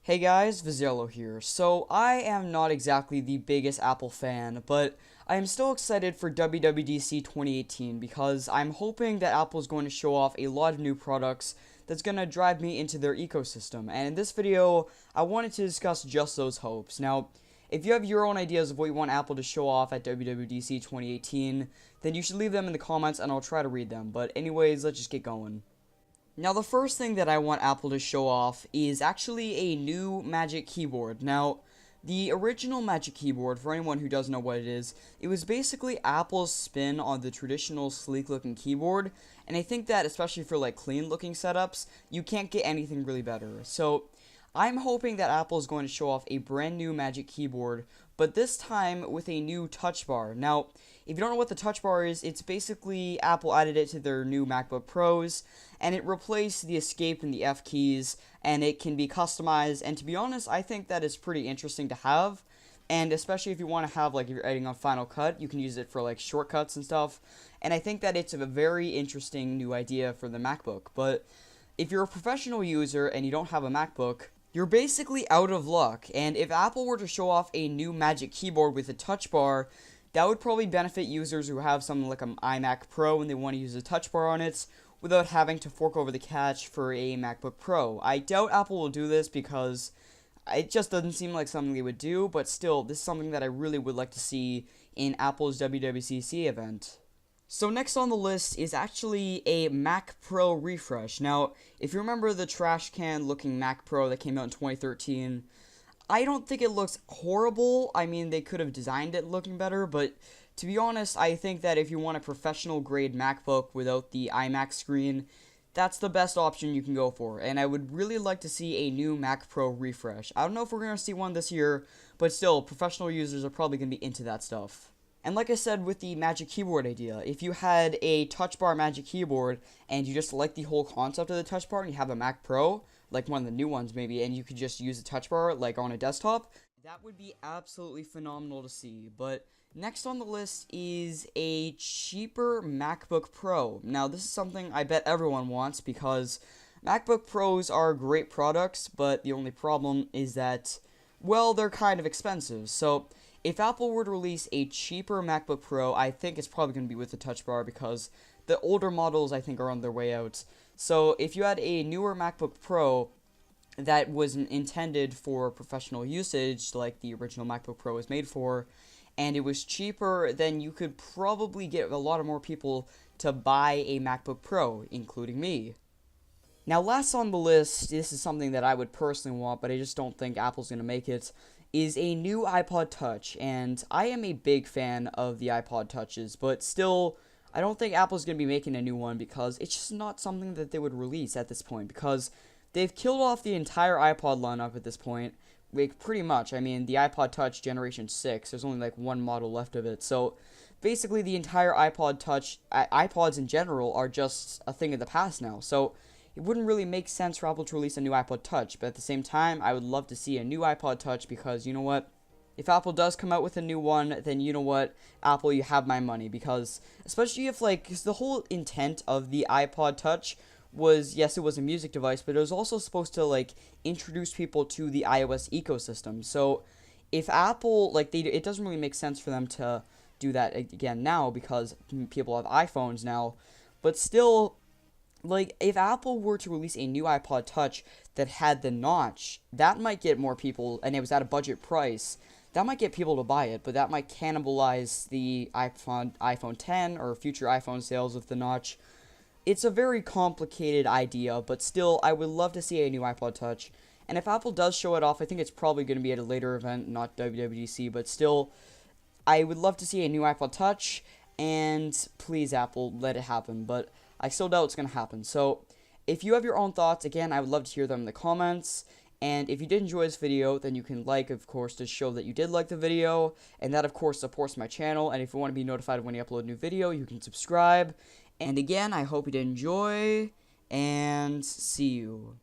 Hey guys, Vezerlo here. So, I am not exactly the biggest Apple fan, but I am still excited for WWDC 2018 because I'm hoping that Apple is going to show off a lot of new products that's going to drive me into their ecosystem. And in this video, I wanted to discuss just those hopes. Now, if you have your own ideas of what you want Apple to show off at WWDC 2018, then you should leave them in the comments and I'll try to read them. But anyways, let's just get going. Now, the first thing that I want Apple to show off is actually a new Magic Keyboard. Now, the original Magic Keyboard, for anyone who doesn't know what it was basically Apple's spin on the traditional sleek-looking keyboard, and I think that, especially for, clean-looking setups, you can't get anything really better. So, I'm hoping that Apple is going to show off a brand new Magic Keyboard, but this time with a new touch bar. Now, if you don't know what the touch bar is, it's basically Apple added it to their new MacBook Pros, and it replaced the escape and the F keys, and it can be customized, and to be honest, I think that is pretty interesting to have, and especially if you want to have, if you're editing on Final Cut, you can use it for, shortcuts and stuff, and I think that it's a very interesting new idea for the MacBook, but if you're a professional user and you don't have a MacBook, you're basically out of luck, and if Apple were to show off a new Magic Keyboard with a touch bar, that would probably benefit users who have something like an iMac Pro and they want to use a touch bar on it without having to fork over the cash for a MacBook Pro. I doubt Apple will do this because it just doesn't seem like something they would do, but still, this is something that I really would like to see in Apple's WWDC event. So next on the list is actually a Mac Pro refresh. Now, if you remember the trash can looking Mac Pro that came out in 2013, I don't think it looks horrible. I mean, they could have designed it looking better, but to be honest, I think that if you want a professional grade MacBook without the iMac screen, that's the best option you can go for, and I would really like to see a new Mac Pro refresh. I don't know if we're going to see one this year, but still, professional users are probably going to be into that stuff. And like I said with the Magic Keyboard idea, if you had a touch bar Magic Keyboard and you just like the whole concept of the touch bar and you have a Mac Pro, like one of the new ones maybe, and you could just use a touch bar on a desktop, that would be absolutely phenomenal to see. But next on the list is a cheaper MacBook Pro. Now this is something I bet everyone wants because MacBook Pros are great products, but the only problem is that, well, they're kind of expensive. So if Apple were to release a cheaper MacBook Pro, I think it's probably going to be with the touch bar because the older models I think are on their way out. So if you had a newer MacBook Pro that was intended for professional usage, like the original MacBook Pro was made for, and it was cheaper, then you could probably get a lot of more people to buy a MacBook Pro, including me. Now, last on the list, this is something that I would personally want, but I just don't think Apple's going to make it, is a new iPod Touch, and I am a big fan of the iPod Touches, but still, I don't think Apple's going to be making a new one because it's just not something that they would release at this point, because they've killed off the entire iPod lineup at this point, pretty much. I mean, the iPod Touch Generation 6, there's only one model left of it, so basically the entire iPod Touch, iPods in general, are just a thing of the past now, so it wouldn't really make sense for Apple to release a new iPod Touch, but at the same time, I would love to see a new iPod Touch because, you know what, if Apple does come out with a new one, then you know what, Apple, you have my money, because especially if, cause the whole intent of the iPod Touch was, yes, it was a music device, but it was also supposed to, introduce people to the iOS ecosystem, so if Apple, it doesn't really make sense for them to do that again now, because people have iPhones now, but still, if Apple were to release a new iPod Touch that had the notch, that might get more people, and it was at a budget price, that might get people to buy it, but that might cannibalize the iPhone 10 or future iPhone sales with the notch. It's a very complicated idea, but still, I would love to see a new iPod Touch, and if Apple does show it off, I think it's probably going to be at a later event, not WWDC, but still, I would love to see a new iPod Touch, and please, Apple, let it happen, but I still doubt it's going to happen. So, if you have your own thoughts, again, I would love to hear them in the comments. And if you did enjoy this video, then you can of course, to show that you did like the video. And that, of course, supports my channel. And if you want to be notified when I upload a new video, you can subscribe. And again, I hope you did enjoy. And see you.